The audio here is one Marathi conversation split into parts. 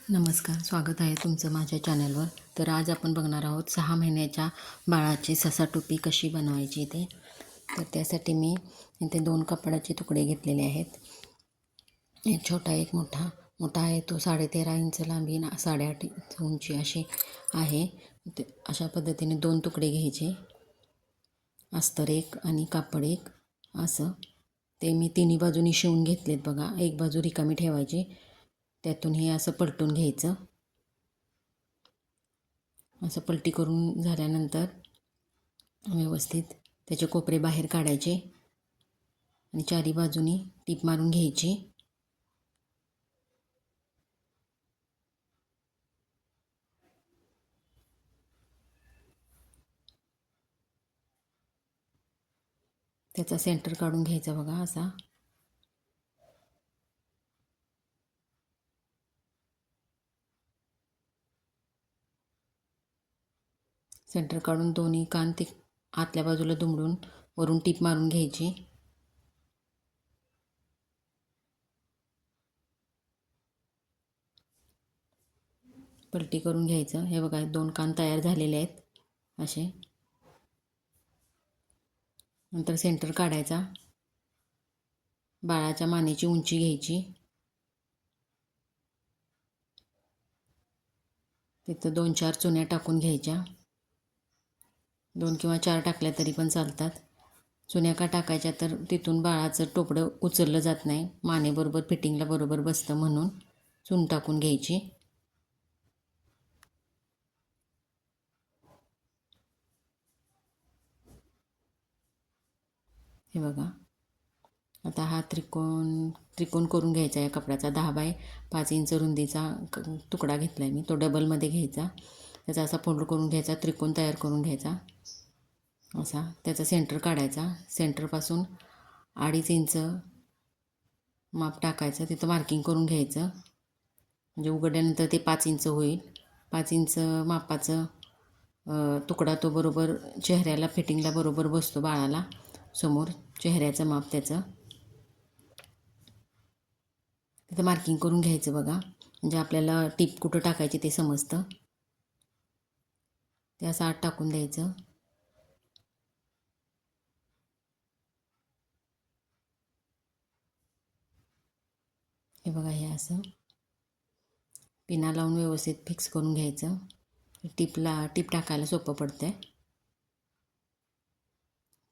नमस्कार, स्वागत आहे तुमचं माझ्या चॅनलवर. तर आज आपण बघणार आहोत 6 महिन्याच्या बाळाची ससा टोपी कशी बनवायची ते. तर त्यासाठी मी इथे 2 कपड्याचे तुकडे घेतलेले आहेत. एक छोटा एक मोठा. मोठा आहे तो 13.5 इंच लांबी 8.5 इंच उंची अशी आहे. अशा पद्धतीने 2 तुकडे घ्यायचे, अस्तर एक आणि कापड एक असं. ते मी तिन्ही बाजूनी शिवून घेतलेत बघा. एक बाजू रिकामी ठेवायची, त्यातून हे असं पलटून घ्यायचं. असं पलटी करून झाल्यानंतर व्यवस्थित त्याचे कोपरे बाहेर काढायचे आणि चारी बाजूनी टीप मारून घ्यायची. त्याचा सेंटर काढून घ्यायचा बघा असा. सेंटर काढून दोन्ही कान ते आतल्या बाजूला दुमडून वरून टीप मारून घ्यायची. पलटी करून घ्यायचं. हे बघा 2 कान तयार झालेले आहेत असे. नंतर सेंटर काढायचा. बाळाच्या मानेची उंची घ्यायची. तिथं 2-4 चुन्या टाकून घ्यायच्या. 2 किंवा 4 टाकल्या तरी पण चालतात. चुन्या का टाकायच्या तर तिथून बाळाचं टोपडं उचललं जात नाही, मानेबरोबर फिटिंगला बरोबर बसतं म्हणून चून टाकून घ्यायची. हे बघा. आता हा त्रिकोण करून घ्यायचा आहे कपड्याचा. 10 बाय 5 इंच रुंदीचा तुकडा घेतला आहे मी. तो डबलमध्ये घ्यायचा. त्याचा असा फोल्ड करून घ्यायचा, त्रिकोण तयार करून घ्यायचा असा. त्याचा सेंटर काढायचा. सेंटरपासून 2.5 इंच माप टाकायचं. तिथं मार्किंग करून घ्यायचं, म्हणजे उघडल्यानंतर ते 5 इंच होईल. 5 इंच मापाचं तुकडा तो बरोबर चेहऱ्याला फिटिंगला बरोबर बसतो बाळाला. समोर चेहऱ्याचं माप त्याचं तिथं मार्किंग करून घ्यायचं बघा, म्हणजे आपल्याला टीप कुठं टाकायची ते समजतं. ते असं आत टाकून द्यायचं. हे बघा, हे असं पिना लावून व्यवस्थित फिक्स करून घ्यायचं. टीप टाकायला सोपं पडतंय.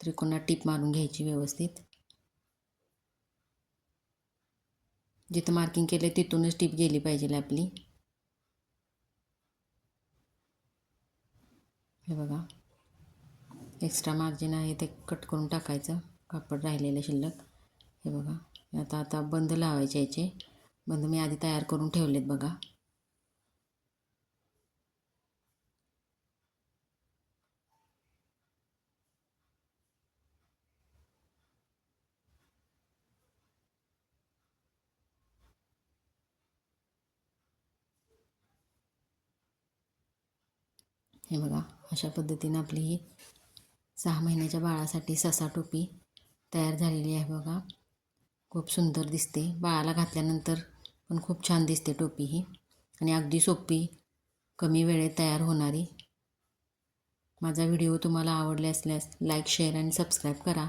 त्रिकोणात टीप मारून घ्यायची व्यवस्थित. जिथं मार्किंग केलं तिथूनच टीप गेली पाहिजे आपली. हे बघा, एक्स्ट्रा मार्जिन आहे ते कट करून टाकायचं, कापड राहिलेलं शिल्लक. हे बघा. आता बंद लावायचे याचे. बंद मी आधी तयार करून ठेवलेत बघा. हे बघा, अशा पद्धतीनं आपली ही 6 महिन्याच्या बाळासाठी ससा टोपी तयार झालेली आहे बघा. खूप सुंदर दिसते. बाळाला घातल्यानंतर पण खूप छान दिसते टोपी ही, आणि अगदी सोपी, कमी वेळेत तयार होणारी. माझा व्हिडिओ तुम्हाला आवडले असल्यास लाईक, शेअर आणि सबस्क्राईब करा.